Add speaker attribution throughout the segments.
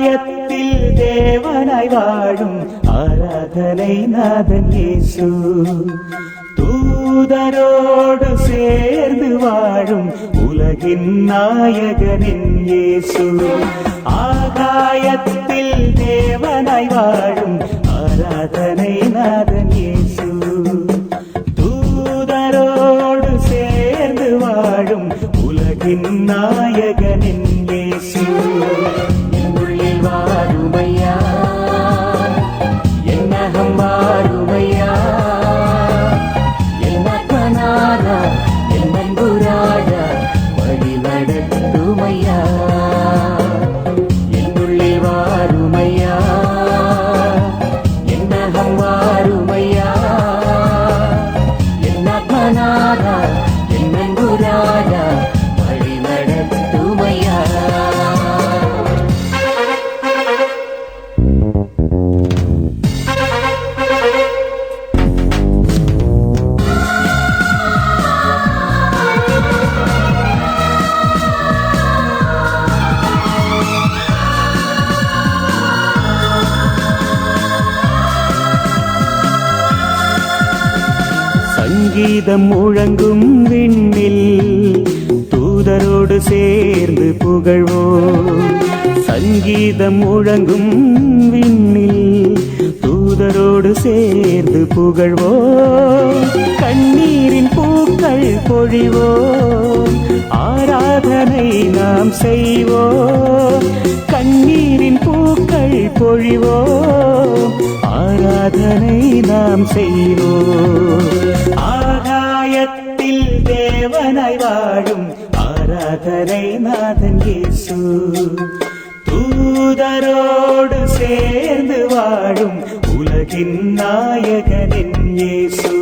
Speaker 1: ஆகாயத்தில் தேவனாய் வாழும் ஆராதனை நாதன் இயேசு. தூதரோடு சேர்ந்து வாழும் உலகின் நாயகனின் இயேசு. ஆகாயத்தில் தேவனாய் வாழும் ஆராதனை நாதன் இயேசு. தூதரோடு சேர்ந்து வாழும் உலகின் நாயகனின் இயேசு. என் உள்ளில் வாருமையா, என்னகம் வாருமையா, என் ஆத்மநாதா, என் அன்பு ராஜா, வழி நடத்துமையா. என் உள்ளில் வாருமையா, என்னகம் வாருமையா, என் ஆத்மநாதா, என் அன்பு ராஜா, வழி நடத்துமையா. சங்கீதம் முழங்கும் விண்ணில் தூதரோடு சேர்ந்து புகழ்வோம். சங்கீதம் முழங்கும் விண்ணில் தூதரோடு சேர்ந்து புகழ்வோம். கண்ணீரின் பூக்கள் பொழிவோம், ஆராதனை நாம் செய்வோம். கண்ணீரின் பூக்கள் பொழிவோம், ஆராதனை நாம் செய்வோம். ஆகாயத்தில் தேவனாய் வாழும் ஆராதனை நாதன் இயேசு. தூதரோடு சேர்ந்து வாழும் உலகின் நாயகனின் இயேசு.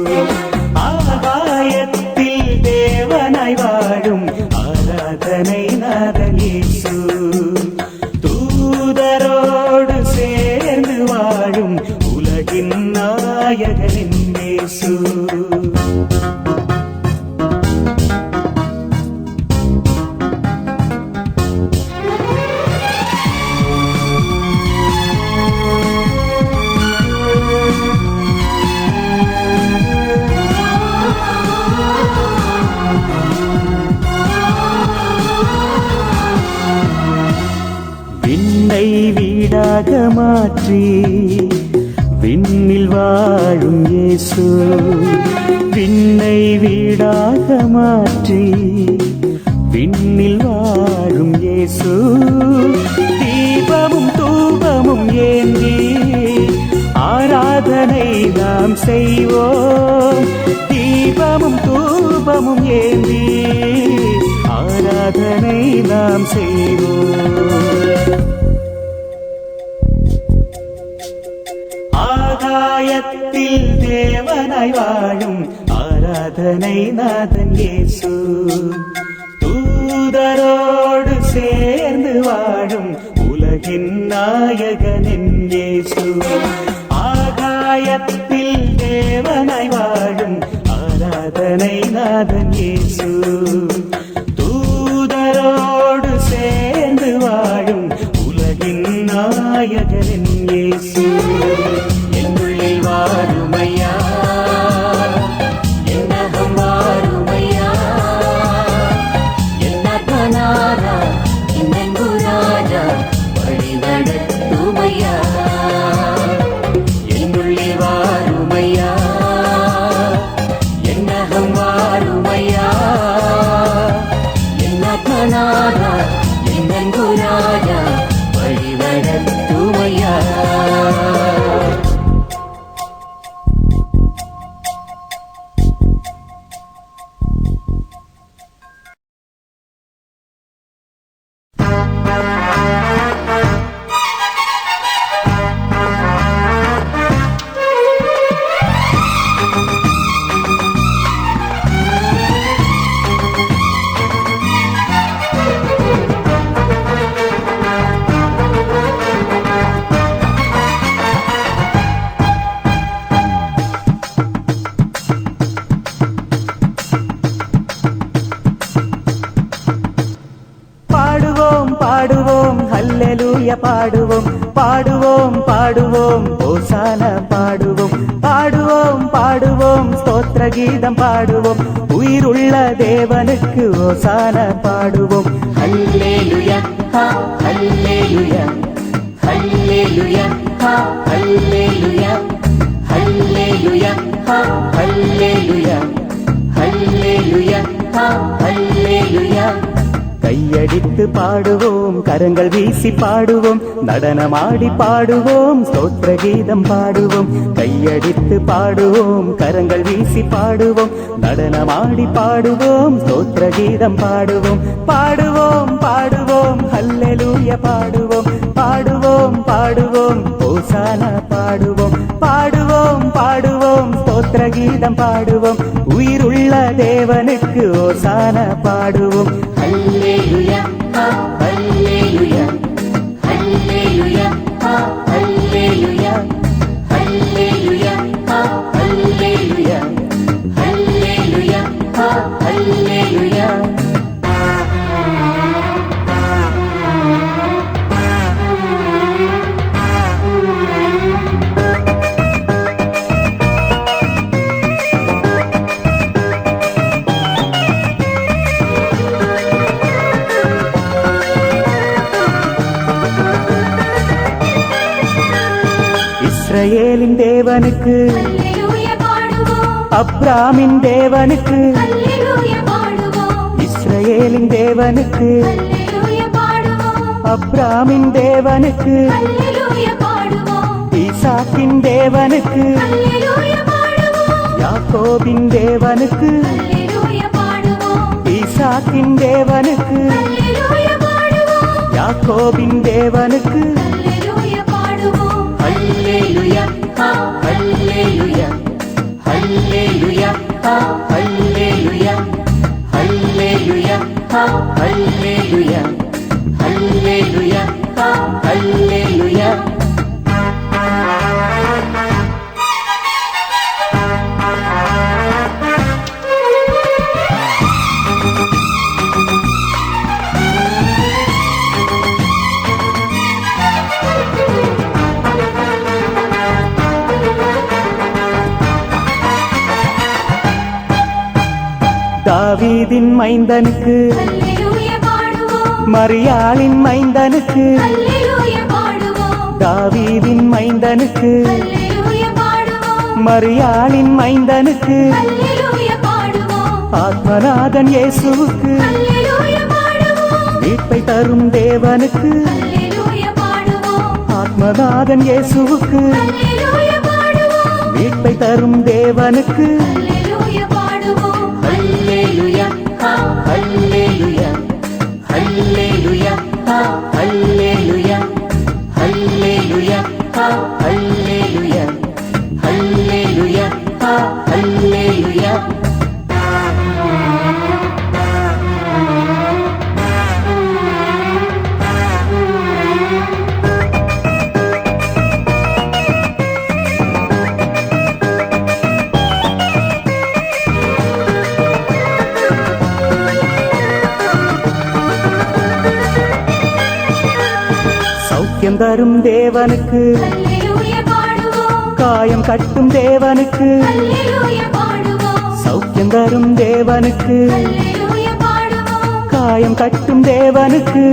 Speaker 1: ஆகாயத்தில் தேவனாய் வாழும் ஆராதனை நாதன் இயேசு. தூதரோடு சேர்ந்து வாழும் உலகின் நாயகனின் இயேசு. விண்ணை வீடாக மாற்றி விண்ணில் வாழும் இயேசு. விண்ணை வீடாக மாற்றி விண்ணில் வாழும் இயேசு. தீபமும் தூபமும் ஏந்தி ஆராதனை நாம் செய்வோம். தீபமும் தூபமும் ஏந்தி ஆராதனை நாம் செய்வோம். ஆகாயத்தில் தேவனாய் வாழும் ஆராதனை நாதன் இயேசு. தூதரோடு சேர்ந்து வாழும் உலகின் நாயகனின் இயேசு. ஆகாயத்தில் தேவனாய் வாழும் ஆராதனை நாதன் இயேசு. தூதரோடு சேர்ந்து வாழும் உலகின் நாயகனின் இயேசு. என் உள்ளில் வாருமையா, என்னகம் வாருமையா, என் ஆத்மநாதா, என் அன்பு ராஜா, வழி நடத்துமையா. ஹல்லேலூயா பாடுவோம் பாடுவோம் பாடுவோம் ஓசான பாடுவோம் பாடுவோம் பாடுவோம் ஸ்தோத்திர கீதம் பாடுவோம் உயிருள்ள தேவனுக்கு ஓசான பாடுவோம் ஹல்லேலூயா ஹல்லேலூயா ஹல்லேலூயா ஹல்லேலூயா ஹல்லேலூயா ஹல்லேலூயா ஹல்லேலூயா ஹல்லேலூயா கையடித்து பாடுவோம் கரங்கள் வீசி பாடுவோம் நடனமாடி பாடுவோம் ஸ்தோத்திர கீதம் பாடுவோம் கையடித்து பாடுவோம் கரங்கள் வீசி பாடுவோம் நடனமாடி பாடுவோம் ஸ்தோத்திர கீதம் பாடுவோம் பாடுவோம் பாடுவோம் ஹல்லேலூயா பாடுவோம் பாடுவோம் பாடுவோம் ஓசானா பாடுவோம் பாடுவோம் பாடுவோம் ஸ்தோத்திர கீதம் பாடுவோம் உயிருள்ள தேவனுக்கு ஓசானா பாடுவோம் ஹல்லேலூயா ஹல்லேலூயா ஹல்லேலூயா ஹல்லேலூயா ஹல்லேலூயா ஹல்லேலூயா ஹல்லேலூயா ஹல்லேலூயா இஸ்ரவேலின் தேவனுக்கு அப்ராமின் தேவனுக்கு இஸ்ரவேலின் தேவனுக்கு அப்ராமின் தேவனுக்கு ஈசாக்கின் தேவனுக்கு யாக்கோபின் தேவனுக்கு ஈசாக்கின் தேவனுக்கு யாக்கோபின் தேவனுக்கு ஹல்லேலூயா ஹல்லேலூயா ஹல்லேலூயா ஹல்லேலூயா ஹல்லேலூயா ஹல்லேலூயா ஹல்லேலூயா ஹல்லேலூயா தாவீதின் மைந்தனுக்கு மரியாளின் மைந்தனுக்கு தாவீதின் மைந்தனுக்கு மரியாளின் மைந்தனுக்கு ஆத்மநாதன் இயேசுவுக்கு மீட்பை தரும் தேவனுக்கு ஆத்மநாதன் இயேசுவுக்கு மீட்பை தரும் தேவனுக்கு ஹல்லேலூயா ஹல்லேலூயா ஹல்லேலூயா ஹல்லேலூயா ஹல்லேலூயா ஹல்லேலூயா ஹல்லேலூயா ஹல்லேலூயா சௌக்கியம் தரும் தேவனுக்கு காயம் கட்டும் தேவனுக்கு சௌக்கியம் தரும் தேவனுக்கு காயம் கட்டும் தேவனுக்கு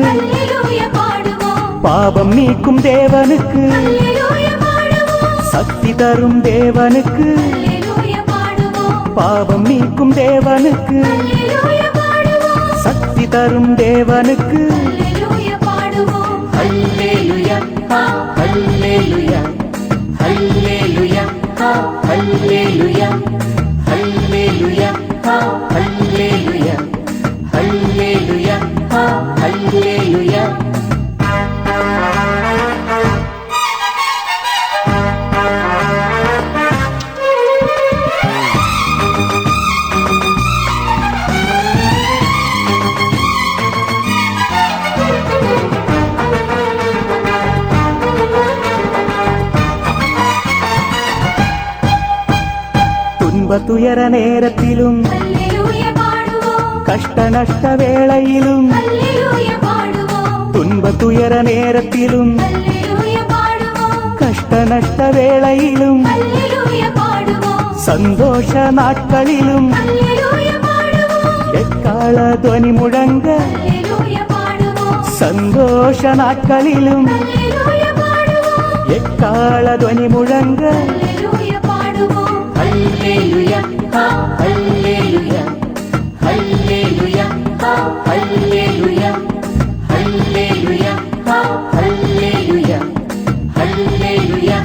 Speaker 1: பாவம் நீக்கும் தேவனுக்கு சக்தி தரும் தேவனுக்கு பாவம் நீக்கும் தேவனுக்கு சக்தி தரும் தேவனுக்கு ஹல்லேலூயா ஹல்லேலூயா ஹல்லேலூயா ஹல்லேலூயா ஹல்லேலூயா ஹல்லேலூயா ஹல்லேலூயா ஹல்லேலூயா துன்ப துயர நேரத்திலும் கஷ்ட நஷ்ட வேளையிலும் துன்ப துன்ப துயர நேரத்திலும்
Speaker 2: அல்லேலூயா பாடுவோம்
Speaker 1: கஷ்ட நஷ்ட வேளையிலும்
Speaker 2: அல்லேலூயா பாடுவோம்
Speaker 1: சந்தோஷ நாட்களிலும்
Speaker 2: அல்லேலூயா பாடுவோம்
Speaker 1: எக்கால துவனி முழங்க
Speaker 2: அல்லேலூயா பாடுவோம்
Speaker 1: சந்தோஷ நாட்களிலும்
Speaker 2: அல்லேலூயா பாடுவோம்
Speaker 1: எக்கால துவனி முழங்க
Speaker 2: அல்லேலூயா பாடுவோம்
Speaker 1: ஹல்லேலூயா ஹல்லேலூயா ஹல்லேலூயா ஹல்லேலூயா ஹல்லேலூயா ஹல்லேலூயா ஹல்லேலூயா